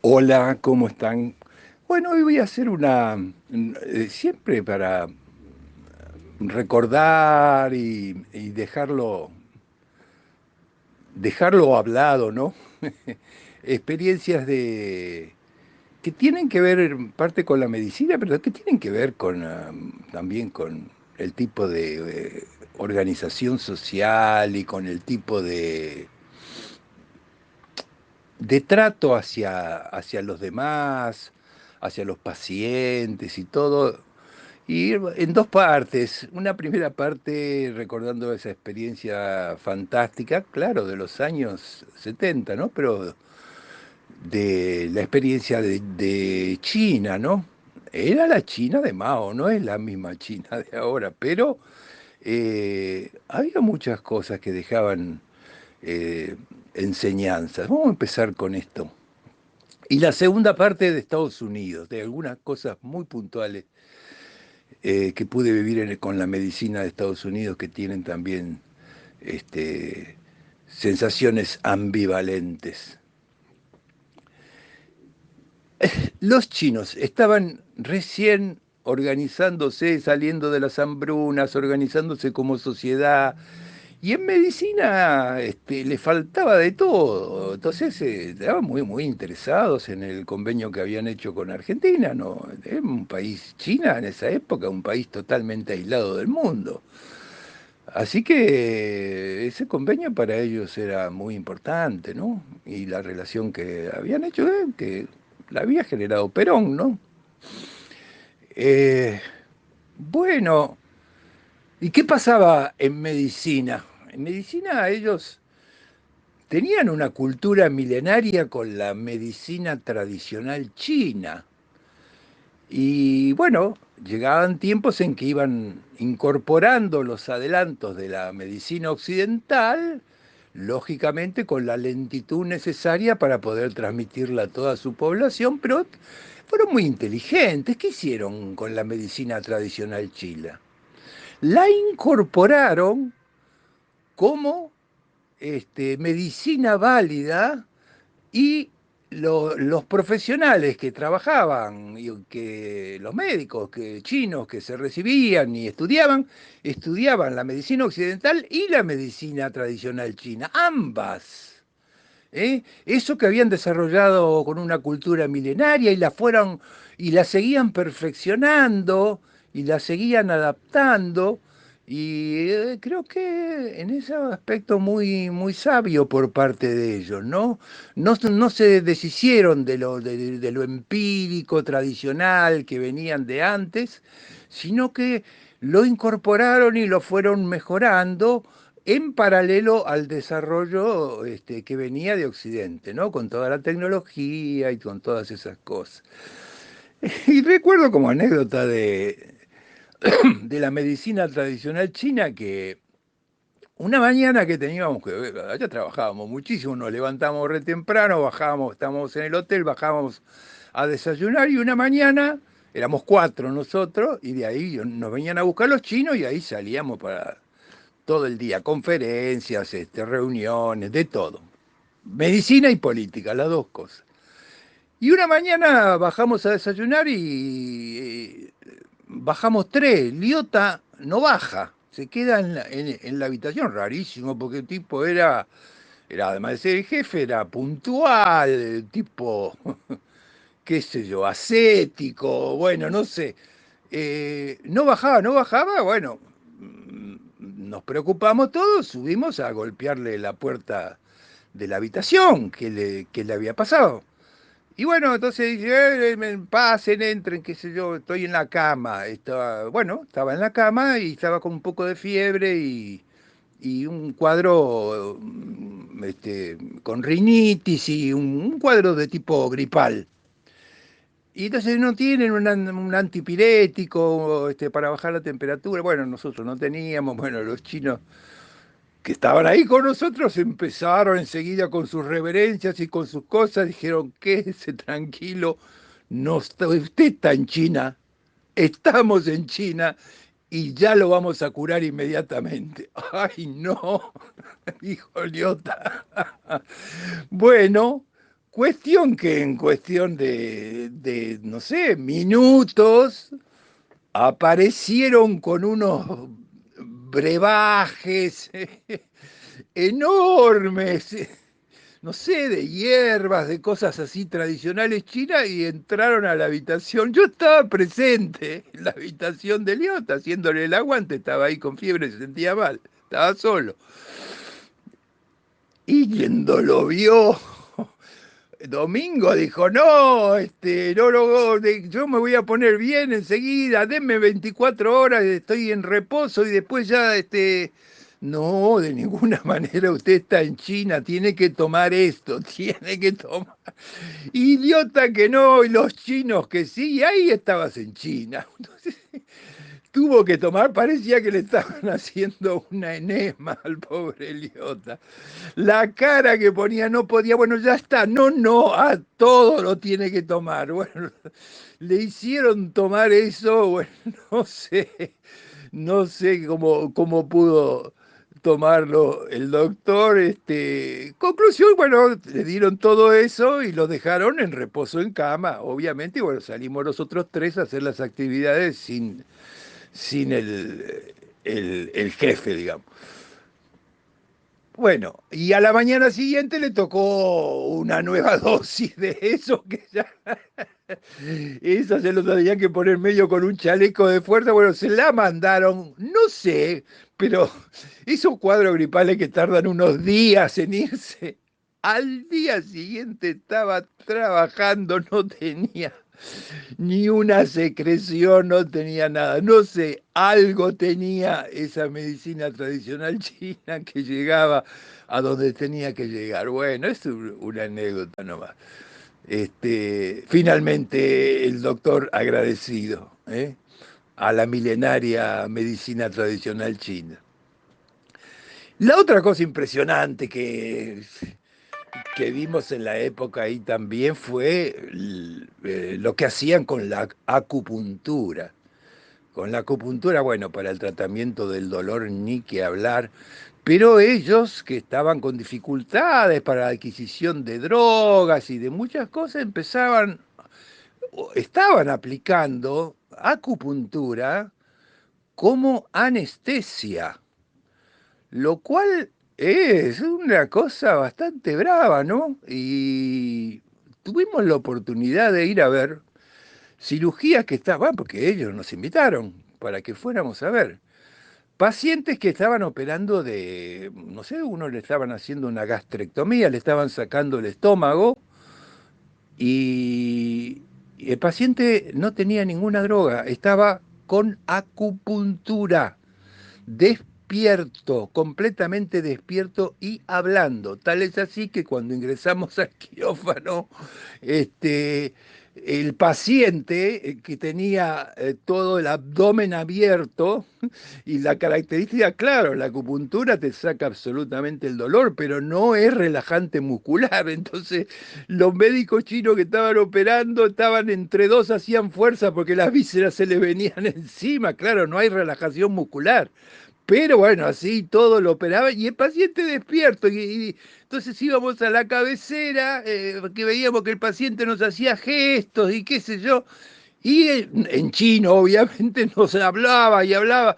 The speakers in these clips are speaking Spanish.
Hola, ¿cómo están? Bueno, hoy voy a hacer siempre para recordar y dejarlo hablado, ¿no? Experiencias que tienen que ver en parte con la medicina, pero que tienen que ver también con el tipo de organización social y con el tipo de trato hacia los demás, hacia los pacientes y todo. Y en dos partes. Una primera parte recordando esa experiencia fantástica, claro, de los años 70, ¿no? Pero de la experiencia de China, ¿no? Era la China de Mao, no es la misma China de ahora, pero había muchas cosas que dejaban eh, enseñanzas. Vamos a empezar con esto. Y la segunda parte de Estados Unidos, de algunas cosas muy puntuales que pude vivir con la medicina de Estados Unidos que tienen también este, sensaciones ambivalentes. Los chinos estaban recién organizándose, saliendo de las hambrunas, organizándose como sociedad. Y en medicina le faltaba de todo. Entonces estaban muy interesados en el convenio que habían hecho con Argentina, ¿no? Era un país, China en esa época, un país totalmente aislado del mundo. Así que ese convenio para ellos era muy importante, ¿no? Y la relación que habían hecho, que la había generado Perón, ¿no? Eh, bueno, ¿y qué pasaba en medicina? En medicina ellos tenían una cultura milenaria con la medicina tradicional china. Y bueno, llegaban tiempos en que iban incorporando los adelantos de la medicina occidental, lógicamente con la lentitud necesaria para poder transmitirla a toda su población, pero fueron muy inteligentes. ¿Qué hicieron con la medicina tradicional china? La incorporaron como medicina válida y los profesionales que trabajaban, los médicos chinos que se recibían y estudiaban la medicina occidental y la medicina tradicional china, ambas. ¿Eh? Eso que habían desarrollado con una cultura milenaria y la seguían perfeccionando y la seguían adaptando. Y creo que en ese aspecto muy sabio por parte de ellos, ¿no? No se deshicieron de lo empírico, tradicional que venían de antes, sino que lo incorporaron y lo fueron mejorando en paralelo al desarrollo que venía de Occidente, ¿no? Con toda la tecnología y con todas esas cosas. Y recuerdo como anécdota de la medicina tradicional china que una mañana que teníamos que, allá trabajábamos muchísimo, nos levantamos re temprano, bajábamos, estábamos en el hotel, bajábamos a desayunar y una mañana éramos cuatro nosotros y de ahí nos venían a buscar los chinos y ahí salíamos para todo el día, conferencias, reuniones, de todo. Medicina y política, las dos cosas. Y una mañana bajamos a desayunar y bajamos tres. Liota no baja, se queda en la habitación, rarísimo, porque el tipo era, además de ser el jefe, era puntual, el tipo, qué sé yo, ascético, bueno, no sé. No bajaba, bueno, nos preocupamos todos, subimos a golpearle la puerta de la habitación que le había pasado. Y bueno, entonces dice, pasen, entren, qué sé yo, estoy en la cama. Estaba en la cama y estaba con un poco de fiebre y un cuadro con rinitis y un cuadro de tipo gripal. Y entonces no tienen un antipirético para bajar la temperatura. Bueno, nosotros no teníamos, bueno, los chinos que estaban ahí con nosotros empezaron enseguida con sus reverencias y con sus cosas, dijeron, quédese tranquilo, no está, usted está en China, estamos en China y ya lo vamos a curar inmediatamente. Ay, no, dijo Liota. Bueno, Cuestión que en cuestión no sé, minutos, aparecieron con unos brebajes enormes, no sé, de hierbas, de cosas así tradicionales chinas, y entraron a la habitación. Yo estaba presente en la habitación de Liota, haciéndole el aguante, estaba ahí con fiebre, se sentía mal, estaba solo. Y quien lo vio, Domingo dijo, no, no, yo me voy a poner bien enseguida, denme 24 horas, estoy en reposo y después ya, no, de ninguna manera usted está en China, tiene que tomar esto, tiene que tomar. Idiota que no, y los chinos que sí, y ahí estabas en China. Entonces, tuvo que tomar, parecía que le estaban haciendo una enema al pobre Eliota. La cara que ponía, no podía, bueno, ya está, no, no, a todo lo tiene que tomar. Bueno, le hicieron tomar eso, bueno, no sé, no sé cómo pudo tomarlo el doctor. Conclusión, bueno, le dieron todo eso y lo dejaron en reposo en cama, obviamente, y bueno, salimos nosotros tres a hacer las actividades sin el jefe, digamos. Bueno, y a la mañana siguiente le tocó una nueva dosis de eso que ya. Esa se lo tenían que poner medio con un chaleco de fuerza. Bueno, se la mandaron, no sé, pero esos cuadros gripales que tardan unos días en irse. Al día siguiente estaba trabajando, no tenía ni una secreción, no tenía nada. No sé, algo tenía esa medicina tradicional china que llegaba a donde tenía que llegar. Bueno, es una anécdota nomás. Finalmente el doctor agradecido, a la milenaria medicina tradicional china. La otra cosa impresionante que vimos en la época ahí también fue lo que hacían con la acupuntura. Con la acupuntura, bueno, para el tratamiento del dolor ni que hablar, pero ellos que estaban con dificultades para la adquisición de drogas y de muchas cosas, estaban aplicando acupuntura como anestesia, lo cual es una cosa bastante brava, ¿no? Y tuvimos la oportunidad de ir a ver cirugías que estaban, porque ellos nos invitaron para que fuéramos a ver. Pacientes que estaban operando de, no sé, uno le estaban haciendo una gastrectomía, le estaban sacando el estómago y, y el paciente no tenía ninguna droga, estaba con acupuntura, despierto, completamente despierto y hablando. Tal es así que cuando ingresamos al quirófano, este, el paciente que tenía todo el abdomen abierto, y la característica, claro, la acupuntura te saca absolutamente el dolor, pero no es relajante muscular. Entonces, los médicos chinos que estaban operando estaban entre dos, hacían fuerza porque las vísceras se les venían encima. Claro, no hay relajación muscular. Pero bueno, así todo lo operaba y el paciente despierto. Entonces íbamos a la cabecera, que veíamos que el paciente nos hacía gestos y qué sé yo. Y en chino, obviamente, nos hablaba y hablaba.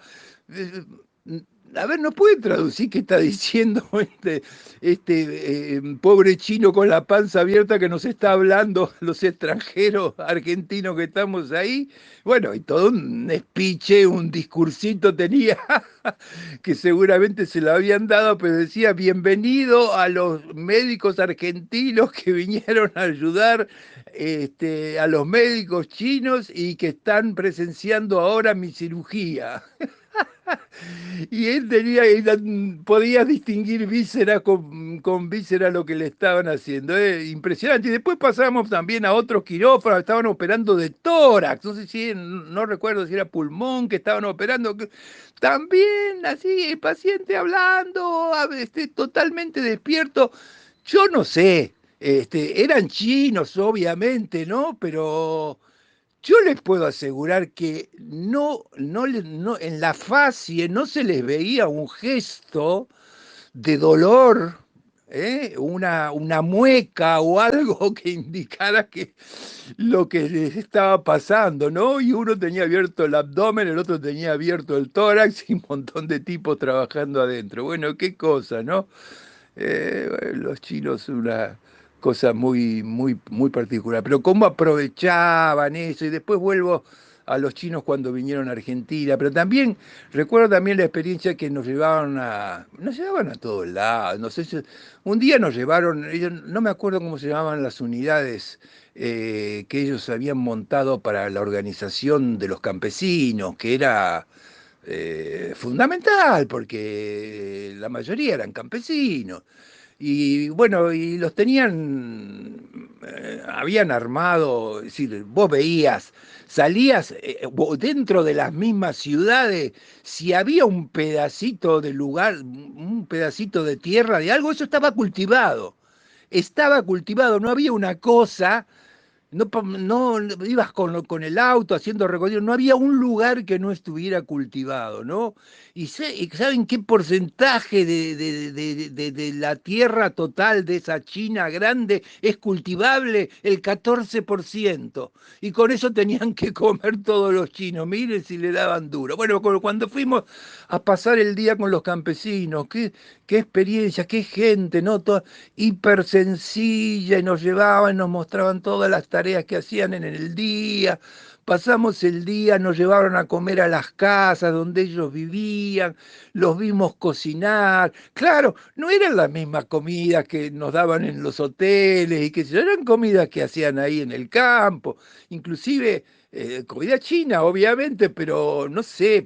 Eh, A ver, ¿nos puede traducir qué está diciendo este pobre chino con la panza abierta que nos está hablando los extranjeros argentinos que estamos ahí? Bueno, y todo un speech, un discursito tenía que seguramente se lo habían dado, pero decía, bienvenido a los médicos argentinos que vinieron a ayudar a los médicos chinos y que están presenciando ahora mi cirugía. Y él podía distinguir víscera con víscera lo que le estaban haciendo. Impresionante. Y después pasamos también a otros quirófanos, estaban operando de tórax, no sé si, no recuerdo si era pulmón que estaban operando. También así, el paciente hablando, totalmente despierto. Yo no sé, eran chinos, obviamente, ¿no? Pero yo les puedo asegurar que en la facie no se les veía un gesto de dolor, una mueca o algo que indicara que lo que les estaba pasando, ¿no? Y uno tenía abierto el abdomen, el otro tenía abierto el tórax y un montón de tipos trabajando adentro. Bueno, qué cosa, ¿no? Los chinos una cosa muy particular. Pero cómo aprovechaban eso, y después vuelvo a los chinos cuando vinieron a Argentina, pero también recuerdo también la experiencia que nos llevaban a todos lados, no sé si, un día nos llevaron, no me acuerdo cómo se llamaban las unidades que ellos habían montado para la organización de los campesinos, que era fundamental, porque la mayoría eran campesinos. Y bueno, y los tenían, habían armado, es decir, vos veías, salías dentro de las mismas ciudades, si había un pedacito de lugar, un pedacito de tierra, de algo, eso estaba cultivado, no había una cosa no, no ibas con el auto haciendo recorrido, no había un lugar que no estuviera cultivado, ¿no? Y ¿saben qué porcentaje de la tierra total de esa China grande es cultivable? El 14%. Y con eso tenían que comer todos los chinos, miren si le daban duro. Bueno, cuando fuimos a pasar el día con los campesinos, qué experiencia, qué gente, ¿no? Hiper sencilla, y nos llevaban, nos mostraban todas las tareas que hacían en el día. Pasamos el día, nos llevaron a comer a las casas donde ellos vivían, los vimos cocinar. Claro, no eran las mismas comidas que nos daban en los hoteles y que eran comidas que hacían ahí en el campo, inclusive comida china, obviamente, pero no sé,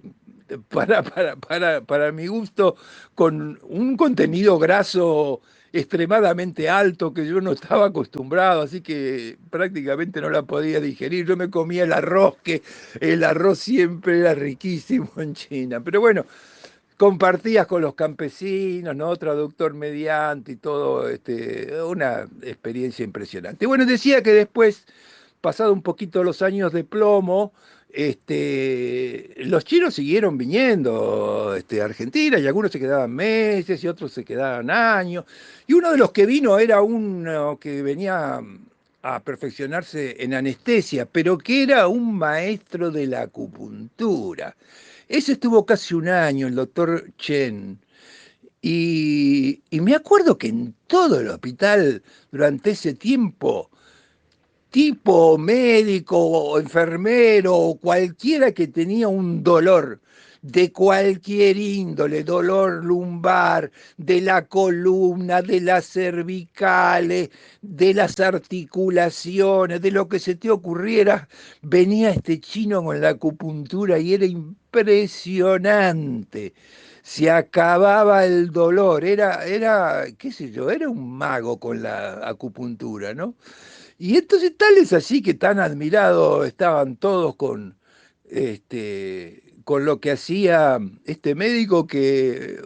para mi gusto, con un contenido graso extremadamente alto que yo no estaba acostumbrado, así que prácticamente no la podía digerir. Yo me comía el arroz, que el arroz siempre era riquísimo en China. Pero bueno, compartías con los campesinos, ¿no? Traductor mediante y todo, una experiencia impresionante. Bueno, decía que después, pasado un poquito los años de plomo, los chinos siguieron viniendo a Argentina, y algunos se quedaban meses y otros se quedaban años. Y uno de los que vino era uno que venía a perfeccionarse en anestesia, pero que era un maestro de la acupuntura. Ese estuvo casi un año, el doctor Chen. Y me acuerdo que en todo el hospital, durante ese tiempo, tipo médico o enfermero o cualquiera que tenía un dolor de cualquier índole, dolor lumbar, de la columna, de las cervicales, de las articulaciones, de lo que se te ocurriera, venía este chino con la acupuntura y era impresionante. Se acababa el dolor, qué sé yo, era un mago con la acupuntura, ¿no? Y entonces tal es así que tan admirados estaban todos con lo que hacía este médico que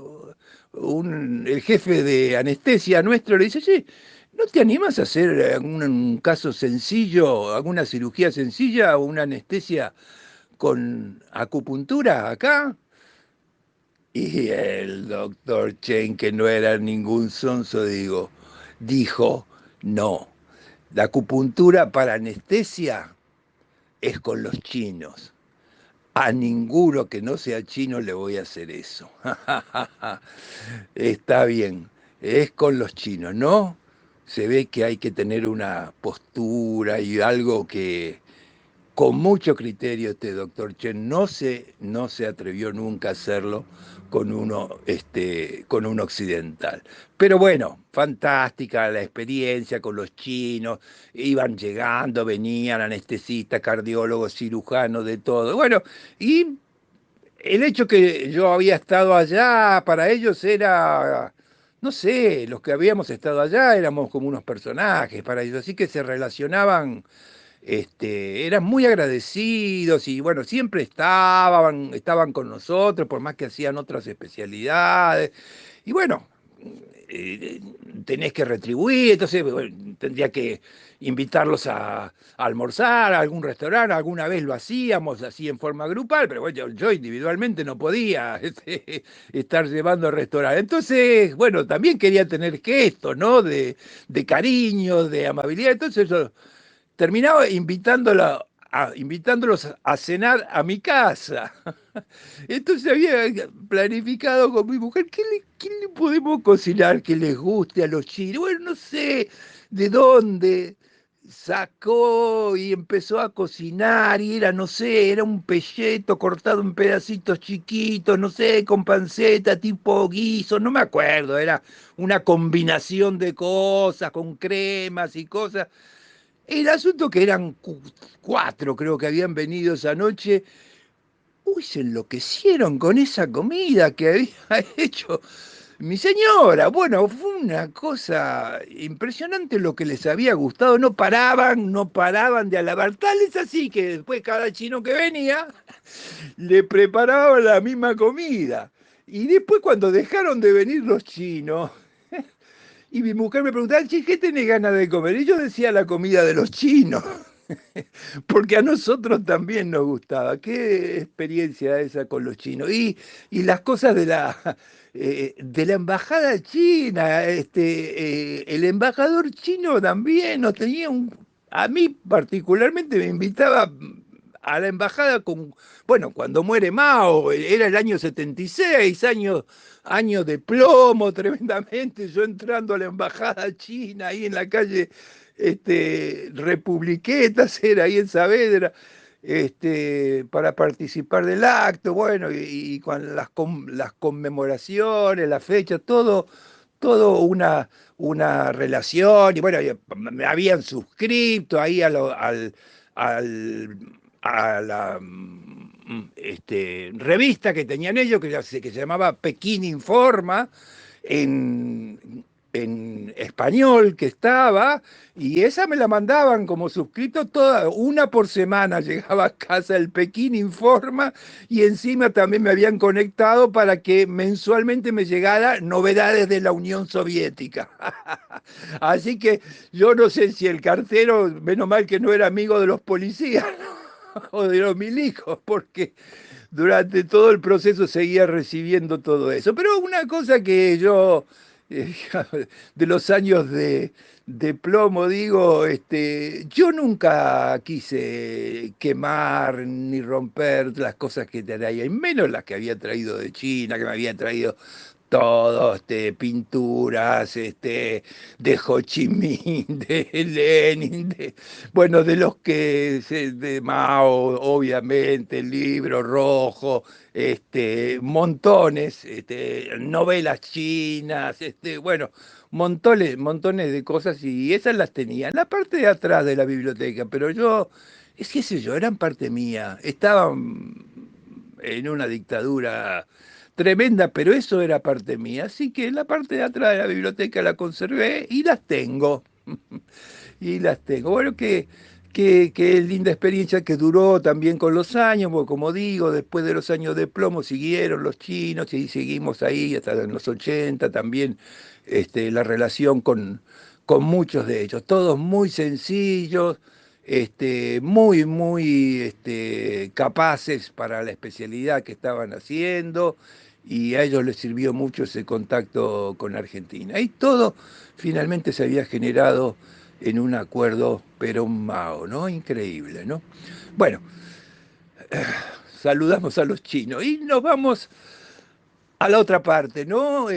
el jefe de anestesia nuestro le dice, sí, ¿no te animas a hacer un caso sencillo, alguna cirugía sencilla o una anestesia con acupuntura acá? Y el doctor Chen, que no era ningún sonso, dijo, no. La acupuntura para anestesia es con los chinos. A ninguno que no sea chino le voy a hacer eso. Está bien, es con los chinos, ¿no? Se ve que hay que tener una postura y algo que, con mucho criterio, este doctor Chen no se atrevió nunca a hacerlo con un occidental. Pero bueno, fantástica la experiencia con los chinos, iban llegando, venían anestesistas, cardiólogos, cirujanos, de todo. Bueno, y el hecho que yo había estado allá, para ellos era, no sé, los que habíamos estado allá éramos como unos personajes para ellos, así que se relacionaban, eran muy agradecidos y bueno, siempre estaban con nosotros, por más que hacían otras especialidades. Y bueno, eh, tenés que retribuir, entonces bueno, tendría que invitarlos a almorzar a algún restaurante, alguna vez lo hacíamos así en forma grupal, pero bueno, yo individualmente no podía estar llevando al restaurante. Entonces, bueno, también quería tener gestos, ¿no? De cariño, de amabilidad, entonces yo terminaba invitándolos a cenar a mi casa. Entonces había planificado con mi mujer, qué le podemos cocinar que les guste a los chinos? Bueno, no sé de dónde sacó y empezó a cocinar y era, no sé, era un pelleto cortado en pedacitos chiquitos, no sé, con panceta tipo guiso, no me acuerdo, era una combinación de cosas, con cremas y cosas. El asunto que eran cuatro, creo que habían venido esa noche. Uy, se enloquecieron con esa comida que había hecho mi señora. Bueno, fue una cosa impresionante lo que les había gustado. No paraban de alabar. Tal es así que después cada chino que venía le preparaba la misma comida. Y después cuando dejaron de venir los chinos, y mi mujer me preguntaba, "Che, ¿qué tenés ganas de comer?" Y yo decía la comida de los chinos. Porque a nosotros también nos gustaba. Qué experiencia esa con los chinos. Y las cosas de la embajada china. El embajador chino también nos tenía a mí particularmente me invitaba a la embajada con, bueno, cuando muere Mao, era el año 76, años de plomo tremendamente, yo entrando a la embajada china ahí en la calle Republiquetas, era ahí en Saavedra, para participar del acto, bueno, y con las conmemoraciones, las fechas, todo una relación, y bueno, me habían suscrito ahí al, a la revista que tenían ellos, que se llamaba Pekín Informa, en español que estaba, y esa me la mandaban como suscrito toda, una por semana llegaba a casa el Pekín Informa, y encima también me habían conectado para que mensualmente me llegara novedades de la Unión Soviética. Así que yo no sé si el cartero, menos mal que no era amigo de los policías o de los milicos, porque durante todo el proceso seguía recibiendo todo eso. Pero una cosa que yo, eh, de los años de plomo, digo, yo nunca quise quemar ni romper las cosas que traía, y menos las que había traído de China, que me había traído todo, pinturas, de Ho Chi Minh, de Lenin, bueno, de los de Mao, obviamente, el libro rojo, montones, novelas chinas, bueno, montones de cosas y esas las tenía en la parte de atrás de la biblioteca, pero yo, es que sé yo, eran parte mía, estaban en una dictadura tremenda, pero eso era parte mía. Así que la parte de atrás de la biblioteca la conservé y las tengo. Y las tengo. Bueno, qué linda experiencia que duró también con los años, porque como digo, después de los años de plomo siguieron los chinos y seguimos ahí hasta en los 80 también la relación con muchos de ellos, todos muy sencillos, muy capaces para la especialidad que estaban haciendo y a ellos les sirvió mucho ese contacto con Argentina. Y todo finalmente se había generado en un acuerdo Perón-Mao, ¿no? Increíble, ¿no? Bueno, saludamos a los chinos y nos vamos a la otra parte, ¿no?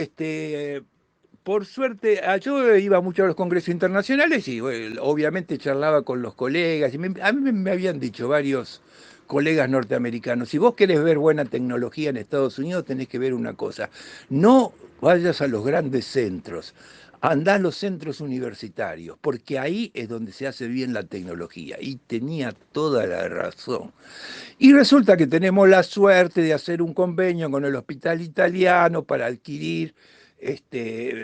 Por suerte, yo iba mucho a los congresos internacionales y bueno, obviamente charlaba con los colegas. A mí me habían dicho varios colegas norteamericanos, si vos querés ver buena tecnología en Estados Unidos, tenés que ver una cosa, no vayas a los grandes centros, andá a los centros universitarios, porque ahí es donde se hace bien la tecnología. Y tenía toda la razón. Y resulta que tenemos la suerte de hacer un convenio con el Hospital Italiano para adquirir,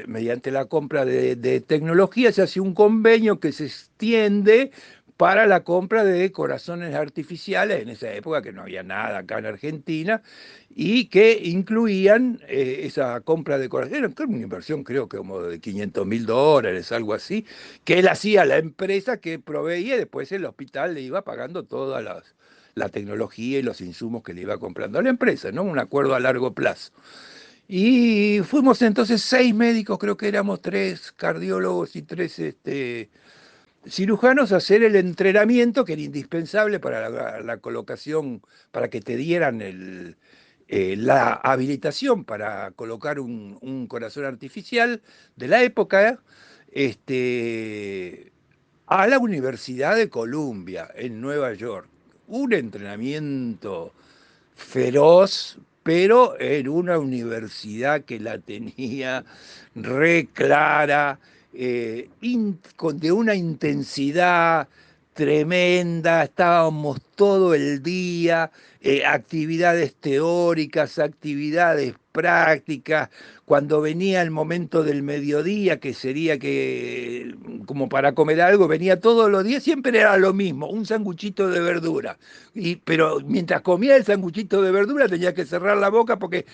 mediante la compra de tecnología, se hace un convenio que se extiende para la compra de corazones artificiales, en esa época que no había nada acá en Argentina, y que incluían esa compra de corazones, era una inversión creo que como de $500.000, algo así, que él hacía la empresa que proveía y después el hospital le iba pagando toda la tecnología y los insumos que le iba comprando a la empresa, ¿no? Un acuerdo a largo plazo. Y fuimos entonces 6 médicos, creo que éramos 3 cardiólogos y 3 cirujanos a hacer el entrenamiento que era indispensable para la colocación, para que te dieran la habilitación para colocar un corazón artificial de la época, este, a la Universidad de Columbia, en Nueva York. Un entrenamiento feroz, pero en una universidad que la tenía re clara, de una intensidad tremenda, estábamos todo el día, actividades teóricas, actividades prácticas, cuando venía el momento del mediodía, que sería que como para comer algo, venía todos los días, siempre era lo mismo, un sanguchito de verdura. Pero mientras comía el sanguchito de verdura tenía que cerrar la boca porque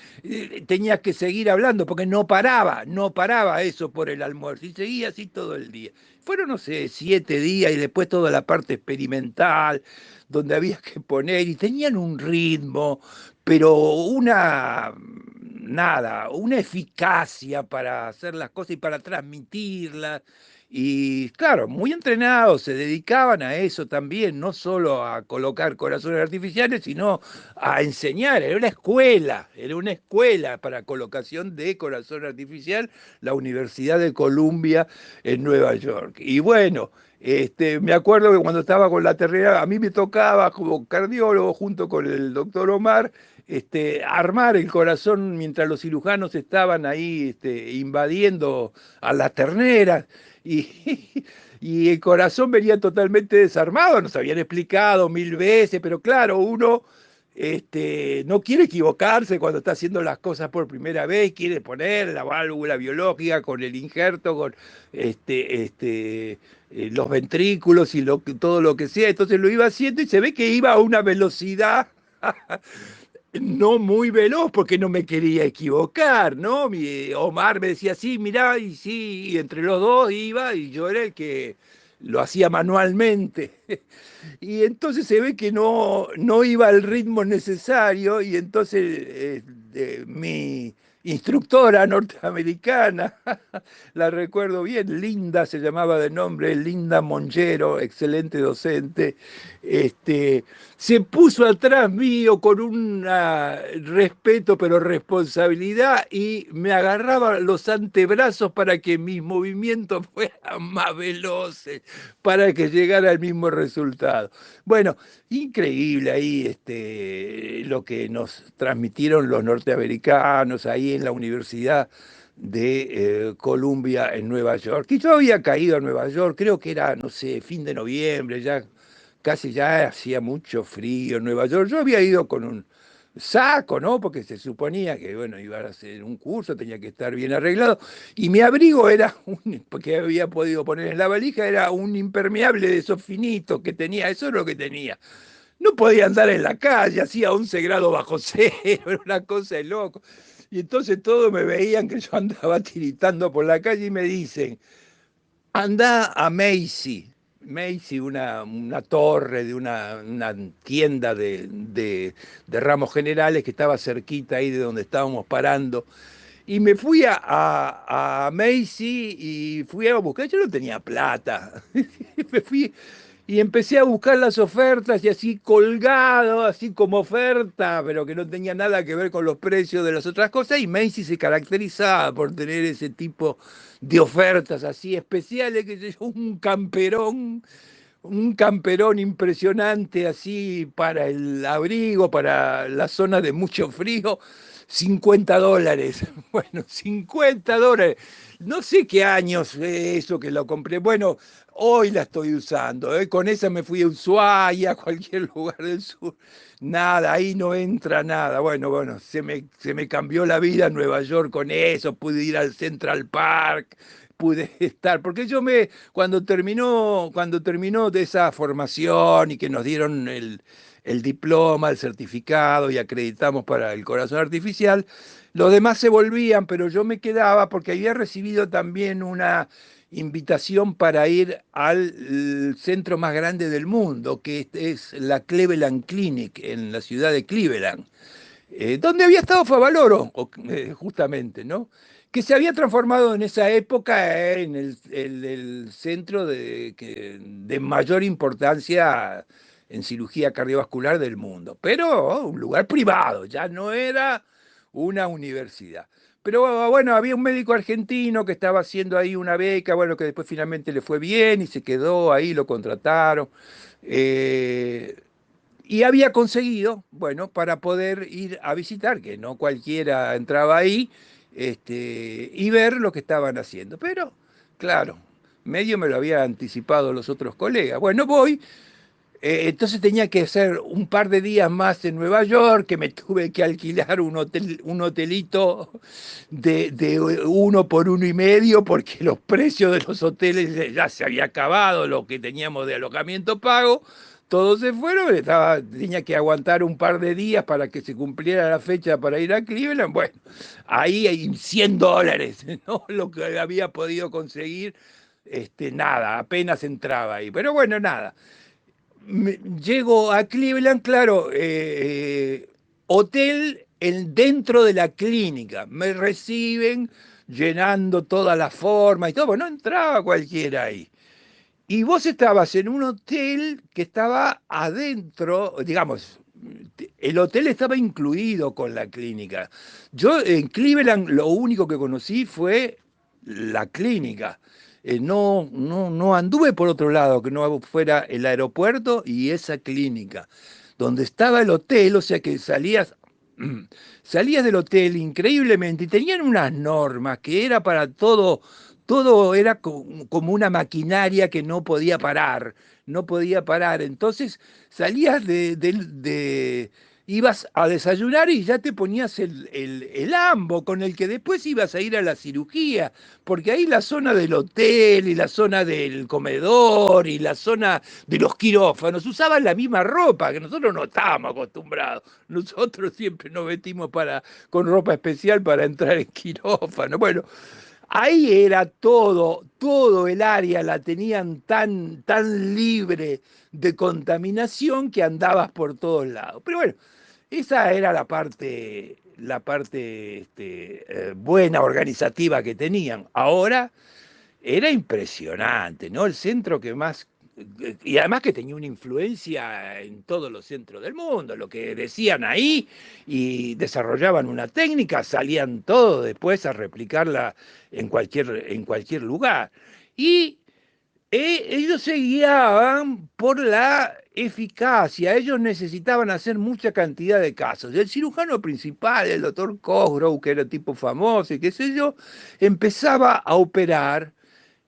tenías que seguir hablando, porque no paraba eso por el almuerzo, y seguía así todo el día. Fueron, no sé, 7 días y después toda la parte experimental, donde había que poner, y tenían un ritmo, pero una eficacia para hacer las cosas y para transmitirlas. Y claro, muy entrenados, se dedicaban a eso también, no solo a colocar corazones artificiales, sino a enseñar. Era una escuela para colocación de corazón artificial, la Universidad de Columbia en Nueva York. Y bueno, me acuerdo que cuando estaba con la tercera, a mí me tocaba como cardiólogo junto con el doctor Omar, armar el corazón mientras los cirujanos estaban ahí invadiendo a las terneras. Y, y el corazón venía totalmente desarmado, nos habían explicado 1000 veces, pero claro, uno no quiere equivocarse cuando está haciendo las cosas por primera vez, quiere poner la válvula biológica con el injerto, con los ventrículos y todo lo que sea. Entonces lo iba haciendo y se ve que iba a una velocidad no muy veloz porque no me quería equivocar, ¿no? Omar me decía, sí, mirá, y sí, y entre los dos iba y yo era el que lo hacía manualmente. Y entonces se ve que no iba al ritmo necesario y entonces mi instructora norteamericana, la recuerdo bien, Linda se llamaba de nombre, Linda Mongero, excelente docente, se puso atrás mío con un respeto pero responsabilidad y me agarraba los antebrazos para que mis movimientos fueran más veloces, para que llegara al mismo resultado. Bueno, increíble ahí lo que nos transmitieron los norteamericanos ahí en la Universidad de Columbia en Nueva York. Y yo había caído a Nueva York, creo que era, no sé, fin de noviembre, ya casi ya hacía mucho frío en Nueva York. Yo había ido con un saco, ¿no? Porque se suponía que, bueno, iba a hacer un curso, tenía que estar bien arreglado. Y mi abrigo era porque había podido poner en la valija, era un impermeable de esos finitos que tenía, eso es lo que tenía. No podía andar en la calle, hacía 11 grados bajo cero, era una cosa de loco. Y entonces todos me veían que yo andaba tiritando por la calle y me dicen, anda a Macy. Macy, una torre de una tienda de ramos generales que estaba cerquita ahí de donde estábamos parando. Y me fui a Macy y fui a buscar, yo no tenía plata. Me fui y empecé a buscar las ofertas y así colgado, así como oferta, pero que no tenía nada que ver con los precios de las otras cosas. Y Macy se caracterizaba por tener ese tipo de ofertas así especiales, que sé yo, un camperón impresionante así para el abrigo, para la zona de mucho frío, $50. Bueno, $50. No sé qué años fue eso que lo compré. Bueno, hoy la estoy usando. Con esa me fui a Ushuaia, a cualquier lugar del sur. Nada, ahí no entra nada. Bueno, se me cambió la vida en Nueva York con eso. Pude ir al Central Park, pude estar, porque cuando terminó de esa formación y que nos dieron el diploma, el certificado y acreditamos para el corazón artificial, los demás se volvían, pero yo me quedaba porque había recibido también una invitación para ir al centro más grande del mundo, que es la Cleveland Clinic en la ciudad de Cleveland, donde había estado Favaloro, justamente, ¿no? Que se había transformado en esa época en el centro de mayor importancia en cirugía cardiovascular del mundo, pero un lugar privado, ya no era una universidad. Pero bueno, había un médico argentino que estaba haciendo ahí una beca, bueno, que después finalmente le fue bien y se quedó ahí, lo contrataron. Eh, y había conseguido, bueno, para poder ir a visitar, que no cualquiera entraba ahí, y ver lo que estaban haciendo. Pero, claro, medio me lo había anticipado los otros colegas. Bueno, voy, entonces tenía que hacer un par de días más en Nueva York, que me tuve que alquilar un hotelito de 1 por 1,5, porque los precios de los hoteles ya se había acabado, lo que teníamos de alojamiento pago. Todos se fueron, tenía que aguantar un par de días para que se cumpliera la fecha para ir a Cleveland. Bueno, ahí hay $100, ¿no? Lo que había podido conseguir, nada, apenas entraba ahí. Pero bueno, nada. Llego a Cleveland, claro, hotel dentro de la clínica. Me reciben llenando toda la forma y todo. Bueno, no entraba cualquiera ahí. Y vos estabas en un hotel que estaba adentro, digamos, el hotel estaba incluido con la clínica. Yo en Cleveland lo único que conocí fue la clínica. No anduve por otro lado, que no fuera el aeropuerto y esa clínica. Donde estaba el hotel, o sea que salías del hotel increíblemente y tenían unas normas que era para todo, todo era como una maquinaria que no podía parar, no podía parar. Entonces salías ibas a desayunar y ya te ponías el ambo con el que después ibas a ir a la cirugía, porque ahí la zona del hotel y la zona del comedor y la zona de los quirófanos usaban la misma ropa, que nosotros no estábamos acostumbrados. Nosotros siempre nos vestimos con ropa especial para entrar en quirófano. Bueno, ahí era todo, todo el área la tenían tan libre de contaminación que andabas por todos lados. Pero bueno, esa era la parte buena organizativa que tenían. Ahora era impresionante, ¿no? El centro que más, y además que tenía una influencia en todos los centros del mundo, lo que decían ahí y desarrollaban una técnica, salían todos después a replicarla en cualquier lugar. Y ellos se guiaban por la eficacia, ellos necesitaban hacer mucha cantidad de casos. El cirujano principal, el doctor Cosgrove, que era tipo famoso y qué sé yo, empezaba a operar,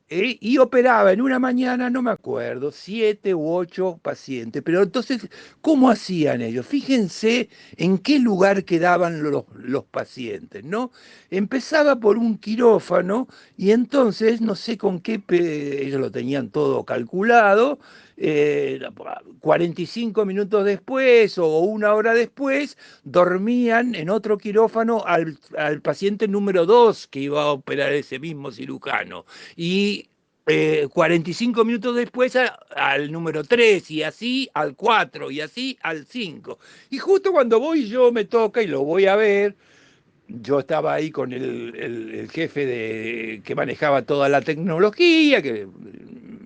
y operaba en una mañana, no me acuerdo, 7 u 8 pacientes. Pero entonces, ¿cómo hacían ellos? Fíjense en qué lugar quedaban los pacientes, ¿no? Empezaba por un quirófano y entonces, no sé con qué, ellos lo tenían todo calculado, 45 minutos después o 1 hora después, dormían en otro quirófano al paciente número 2 que iba a operar ese mismo cirujano. Y 45 minutos después al número 3 y así al 4 y así al 5. Y justo cuando voy yo me toca y lo voy a ver. Yo estaba ahí con el jefe que manejaba toda la tecnología, que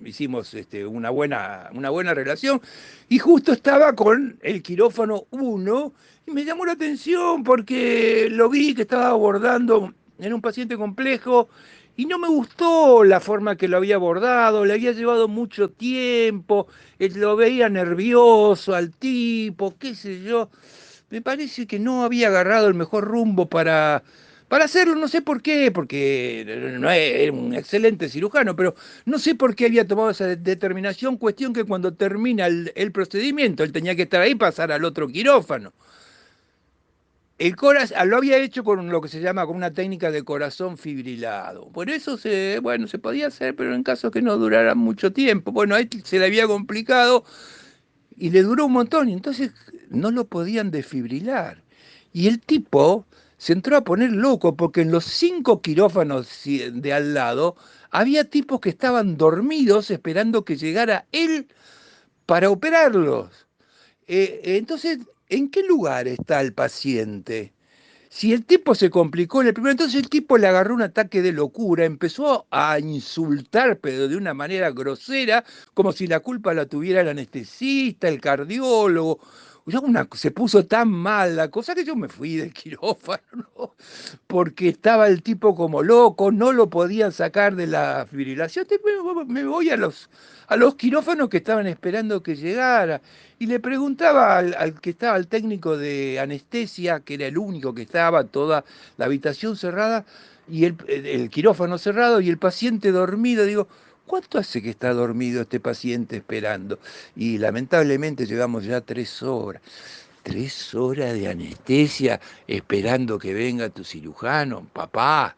hicimos una buena relación, y justo estaba con el quirófano 1 y me llamó la atención porque lo vi que estaba abordando en un paciente complejo y no me gustó la forma que lo había abordado, le había llevado mucho tiempo, lo veía nervioso al tipo, qué sé yo. Me parece que no había agarrado el mejor rumbo para hacerlo, no sé por qué, porque no era un excelente cirujano, pero no sé por qué había tomado esa determinación, cuestión que cuando termina el procedimiento, él tenía que estar ahí y pasar al otro quirófano. Lo había hecho con lo que se llama con una técnica de corazón fibrilado. Por eso bueno, se podía hacer, pero en caso que no durara mucho tiempo. Bueno, a él se le había complicado y le duró un montón, y entonces no lo podían desfibrilar. Y el tipo se entró a poner loco porque en los 5 quirófanos de al lado había tipos que estaban dormidos esperando que llegara él para operarlos. Entonces, ¿en qué lugar está el paciente? Si el tipo se complicó en el primero, entonces el tipo le agarró un ataque de locura, empezó a insultar, pero de una manera grosera, como si la culpa la tuviera el anestesista, el cardiólogo. Se puso tan mal la cosa que yo me fui del quirófano, ¿no? Porque estaba el tipo como loco, no lo podían sacar de la fibrilación. Me voy a los quirófanos que estaban esperando que llegara. Y le preguntaba al que estaba, al técnico de anestesia, que era el único que estaba, toda la habitación cerrada, y el quirófano cerrado, y el paciente dormido. Digo, ¿cuánto hace que está dormido este paciente esperando? Y lamentablemente llevamos ya 3 horas. 3 horas de anestesia esperando que venga tu cirujano. Papá,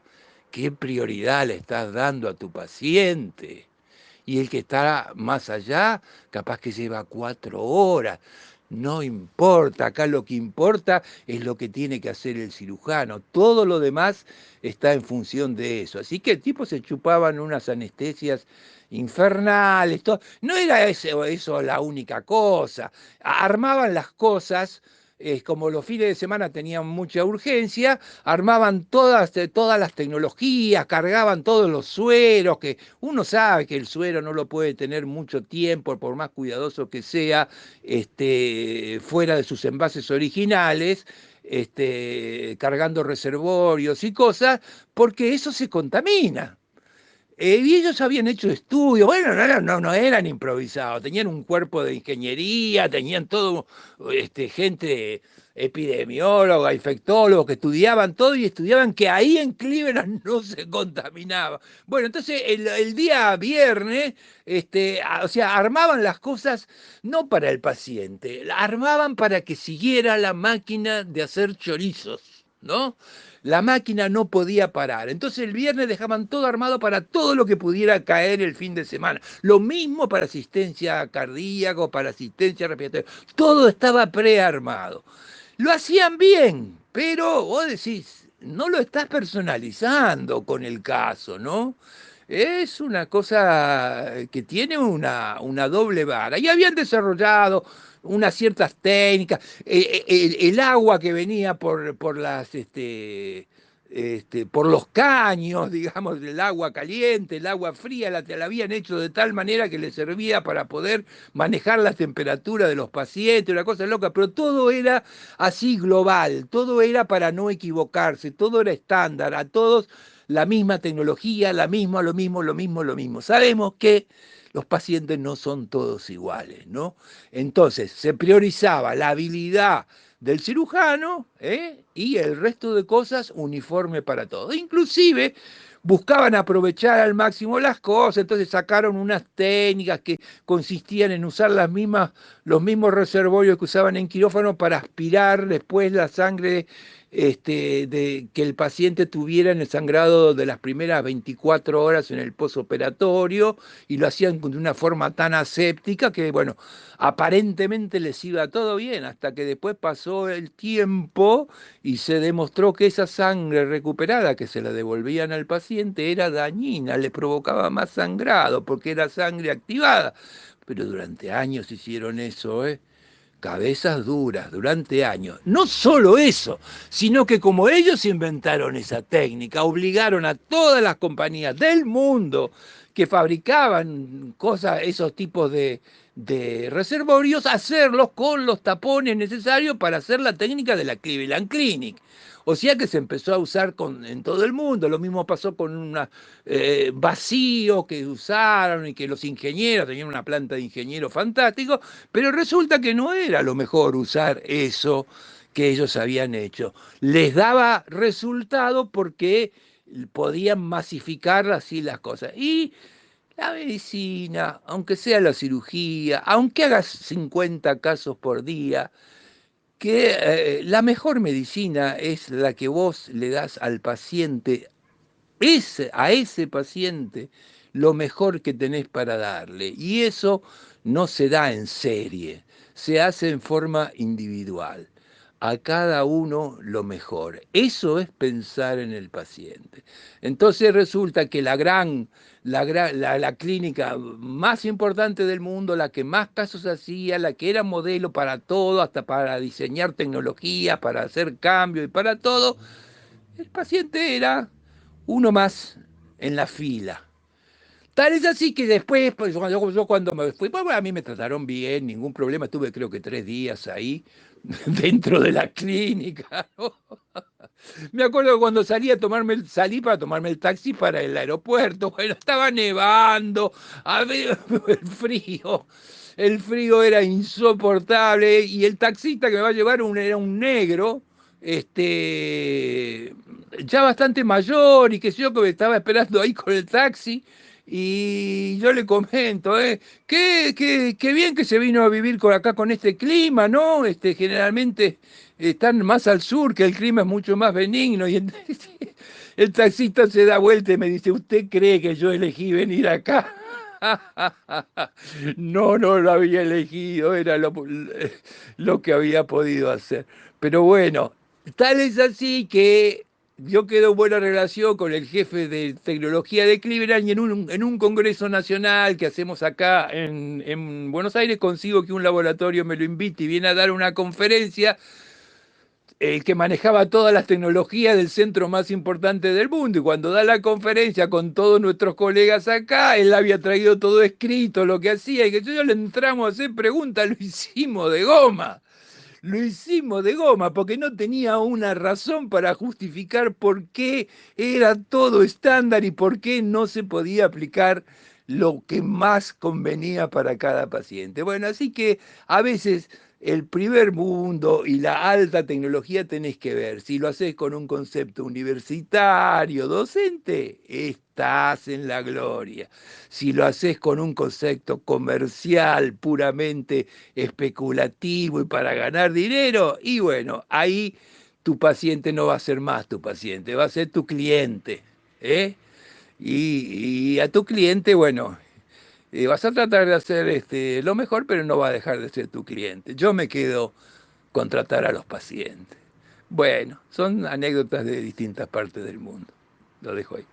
¿qué prioridad le estás dando a tu paciente? Y el que está más allá, capaz que lleva 4 horas. No importa, acá lo que importa es lo que tiene que hacer el cirujano. Todo lo demás está en función de eso. Así que el tipo se chupaban unas anestesias infernales. No era eso la única cosa. Armaban las cosas. Como los fines de semana tenían mucha urgencia, armaban todas las tecnologías, cargaban todos los sueros, que uno sabe que el suero no lo puede tener mucho tiempo, por más cuidadoso que sea, fuera de sus envases originales, cargando reservorios y cosas, porque eso se contamina. Y ellos habían hecho estudios, bueno, no eran improvisados, tenían un cuerpo de ingeniería, tenían todo, gente epidemióloga, infectólogos, que estudiaban todo y estudiaban que ahí en Cleveland no se contaminaba. Bueno, entonces el día viernes, o sea, armaban las cosas no para el paciente, la armaban para que siguiera la máquina de hacer chorizos, ¿no? La máquina no podía parar. Entonces el viernes dejaban todo armado para todo lo que pudiera caer el fin de semana. Lo mismo para asistencia cardíaca, para asistencia respiratoria. Todo estaba prearmado. Lo hacían bien, pero vos decís, no lo estás personalizando con el caso, ¿no? Es una cosa que tiene una doble vara. Y habían desarrollado unas ciertas técnicas. El agua que venía por los caños, digamos, el agua caliente, el agua fría, la habían hecho de tal manera que le servía para poder manejar la temperatura de los pacientes, una cosa loca, pero todo era así global, todo era para no equivocarse, todo era estándar, a todos la misma tecnología, la misma, lo mismo, lo mismo, lo mismo. Sabemos que los pacientes no son todos iguales, ¿no? Entonces, se priorizaba la habilidad del cirujano, y el resto de cosas uniforme para todos. Inclusive buscaban aprovechar al máximo las cosas, entonces sacaron unas técnicas que consistían en usar los mismos reservorios que usaban en quirófano para aspirar después la sangre, que el paciente tuviera en el sangrado de las primeras 24 horas en el posoperatorio, y lo hacían de una forma tan aséptica que, bueno, aparentemente les iba todo bien, hasta que después pasó el tiempo y se demostró que esa sangre recuperada que se la devolvían al paciente era dañina, le provocaba más sangrado porque era sangre activada. Pero durante años hicieron eso, ¿eh? Cabezas duras durante años. No solo eso, sino que como ellos inventaron esa técnica, obligaron a todas las compañías del mundo que fabricaban cosas, esos tipos de reservorios, a hacerlos con los tapones necesarios para hacer la técnica de la Cleveland Clinic. O sea que se empezó a usar en todo el mundo. Lo mismo pasó con un vacío que usaron y que los ingenieros tenían una planta de ingenieros fantástico, pero resulta que no era lo mejor usar eso que ellos habían hecho. Les daba resultado porque podían masificar así las cosas. Y la medicina, aunque sea la cirugía, aunque hagas 50 casos por día, que la mejor medicina es la que vos le das al paciente, a ese paciente, lo mejor que tenés para darle. Y eso no se da en serie, se hace en forma individual. A cada uno lo mejor. Eso es pensar en el paciente. Entonces resulta que la clínica más importante del mundo, la que más casos hacía, la que era modelo para todo, hasta para diseñar tecnología, para hacer cambios y para todo, el paciente era uno más en la fila. Tal es así que después, pues, yo cuando me fui, pues, bueno, a mí me trataron bien, ningún problema, estuve creo que 3 días ahí, dentro de la clínica, ¿no? Me acuerdo cuando salí para tomarme el taxi para el aeropuerto, bueno, estaba nevando, el frío era insoportable y el taxista que me va a llevar era un negro, este, ya bastante mayor y que sé yo que me estaba esperando ahí con el taxi. Y yo le comento, qué bien que se vino a vivir acá con este clima, ¿no? Generalmente están más al sur, que el clima es mucho más benigno. Y el taxista se da vuelta y me dice, ¿usted cree que yo elegí venir acá? No, no lo había elegido, era lo que había podido hacer. Pero bueno, tal es así que yo quedo en buena relación con el jefe de tecnología de Cleveland y en un congreso nacional que hacemos acá en Buenos Aires consigo que un laboratorio me lo invite y viene a dar una conferencia, el que manejaba todas las tecnologías del centro más importante del mundo. Y cuando da la conferencia con todos nuestros colegas acá, él había traído todo escrito, lo que hacía, y que yo le entramos a hacer preguntas, lo hicimos de goma. Lo hicimos de goma porque no tenía una razón para justificar por qué era todo estándar y por qué no se podía aplicar lo que más convenía para cada paciente. Bueno, así que a veces el primer mundo y la alta tecnología tenés que ver. Si lo haces con un concepto universitario, docente, estás en la gloria. Si lo haces con un concepto comercial, puramente especulativo y para ganar dinero, y bueno, ahí tu paciente no va a ser más tu paciente, va a ser tu cliente. ¿Eh? Y a tu cliente, bueno, vas a tratar de hacer lo mejor, pero no va a dejar de ser tu cliente. Yo me quedo con tratar a los pacientes. Bueno, son anécdotas de distintas partes del mundo. Lo dejo ahí.